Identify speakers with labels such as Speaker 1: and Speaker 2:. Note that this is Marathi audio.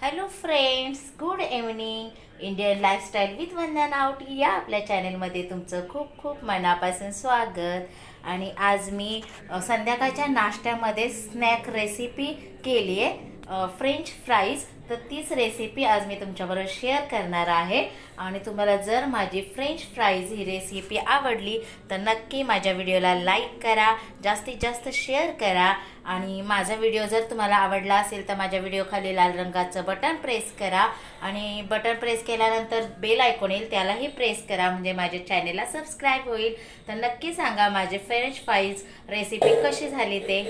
Speaker 1: Hello friends, good evening. Indian lifestyle with Vandana auti या आपल्या चॅनेलमध्ये तुमचं खूप खूप मनापासून स्वागत. आणि आज मी संध्याकाळच्या नाश्त्यामध्ये स्नॅक रेसिपी केली आहे, फ्रेंच फ्राईज. तर तीच रेसिपी आज मी तुमच्याबरोबर शेअर करणार आहे. आणि तुम्हाला जर माझी फ्रेंच फ्राईज ही रेसिपी आवडली तर नक्की माझ्या व्हिडिओला लाईक करा, जास्तीत जास्त शेअर करा. आणि माझा व्हिडिओ जर तुम्हाला आवडला असेल तर माझ्या व्हिडिओ खाली लाल रंगाचं बटन प्रेस करा. आणि बटन प्रेस केल्यानंतर बेल आयकॉन येईल, त्यालाही प्रेस करा, म्हणजे माझ्या चॅनेलला सबस्क्राईब होईल. तर नक्की सांगा माझे फ्रेंच फ्राईज रेसिपी कशी झाली ते.